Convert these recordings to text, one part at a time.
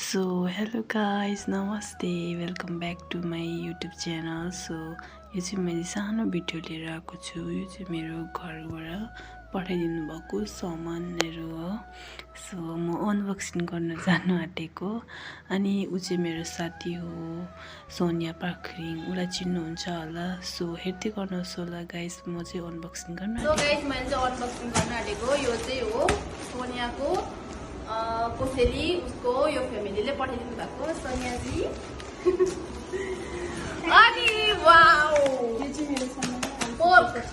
So hello guys नमस्ते welcome back to my YouTube channel. So यो चाहिँ मैले सानो भिडियो लिएर आएको छु। यो चाहिँ मेरो घरबाट पठाइदिनु भएको सामानहरू हो। सो म अनबक्सिङ गर्न जानु आँटेको। अनि ऊ चाहिँ मेरो साथी हो सोनिया पाखरिङ, उसलाई चिन्नुहुन्छ होला। सो हेर्दै गर्नुहोस् होला गाइज, म चाहिँ अनबक्सिङ गर्न सो गाइज मैले चाहिँ अनबक्सिङ गर्न आँटेको। यो चाहिँ हो सोनियाको कोसेली, उसको यो फ्यामिलीले पठाइदिनु भएको सोनियाजी। अनि वाउ, यो चाहिँ मेरो पोर्क छ।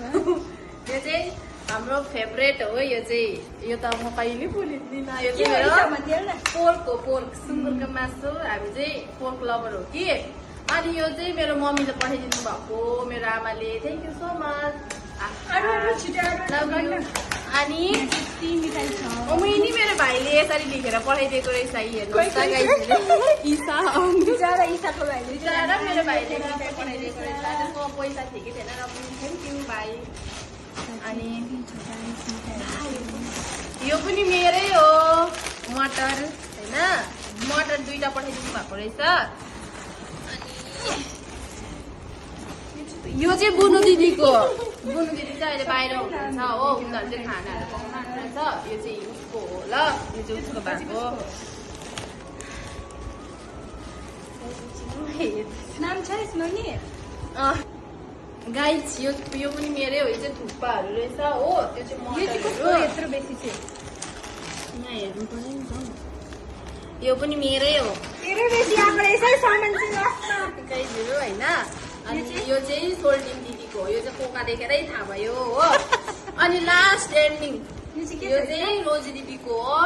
यो चाहिँ हाम्रो फेभरेट हो। यो चाहिँ यो त म कहिले बोलिदिनँ। यो चाहिँ मेरो पोर्क हो, पोर्क सुँगुरको मासु। हामी चाहिँ पोर्क लभर हो कि। अनि यो चाहिँ मेरो मम्मीले पठाइदिनु भएको, मेरो आमाले। Thank you so much. अनि नि मेरो भाइले यसरी लेखेर पठाइदिएको रहेछ। हेर्नुहोस् त गाइस, इसा मेरो भाइले पठाइदिएको रहेछ। त्यसको पैसा थियो कि थिएन र पनि थ्याङ्क यू भाइ। अनि यो पनि मेरै हो, मटर होइन, मटर दुईटा पठाइदिनु भएको रहेछ। यो चाहिँ बुनु दिदीको, बुनु दिदी चाहिँ अहिले बाहिर हुनुहुन्छ हो, उनीहरू चाहिँ खानाहरू पकाउनु रहेछ। यो चाहिँ उसको हो ल, यो चाहिँ उसको भएको नाम छ यसमा नि गाइस। यो पनि मेरै हो। यो चाहिँ थुक्पाहरू रहेछ हो। त्यो चाहिँ मटरहरू यत्रो बेसी चाहिँ यहाँ हेर्नु पर्यो नि त। यो पनि मेरै हो, धेरै बेसी आएको रहेछ सामान चाहिँ गाइसहरू होइन। अनि यो चाहिँ सोल्टिन दिदीको हो। यो चाहिँ कोका देखेरै थाहा भयो हो। अनि लास्ट एन्डिङ यो चाहिँ रोजी दिदीको हो।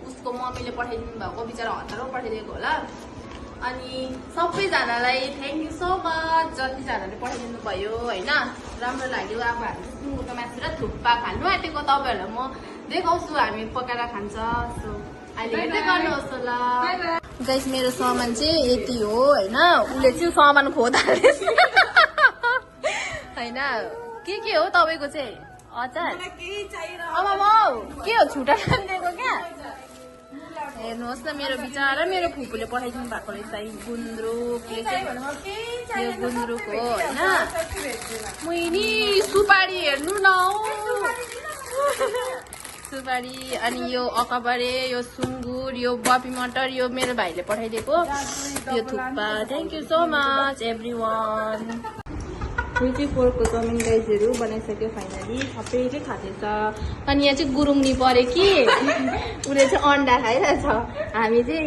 उसको मम्मीले पठाइदिनु भएको, बिचरा हतारो पठाइदिएको होला। अनि सबैजनालाई थ्याङ्क यू सो मच, जतिजनाले पठाइदिनु भयो होइन, राम्रो लाग्यो। अब हामी सुँगुरको मासु र थुक्पा खानु आँटेको, तपाईँहरूलाई म देखाउँछु हामी पकाएर खान्छ। सो अहिले हेर्दै गर्नुहोस् होला गाइस। मेरो सामान चाहिँ यति हो होइन। उसले चाहिँ सामान खोज्दा होइन। के हो तपाईँको चाहिँ? हजुर अब के हो छुट्टा दिएको क्या? हेर्नुहोस् न, मेरो बिचरा मेरो फुपूले पठाइदिनु भएको रहेछ। गुन्द्रुकले चाहिँ यो गुन्द्रुक हो होइन। मैनी सुपारी हेर्नु न, सुपारी। अनि यो अकबरे, यो सुँगुर, यो बपी मटर, यो मेरो भाइले पठाइदिएको यो thukpa. Thank you so much every one. यो चाहिँ पोर्कको चाउमिन गाइसहरू बनाइसक्यो फाइनली, सबैले खाँदैछ। अनि यहाँ चाहिँ गुरुङनी पऱ्यो कि उसले चाहिँ अन्डा खाइरहेछ। हामी चाहिँ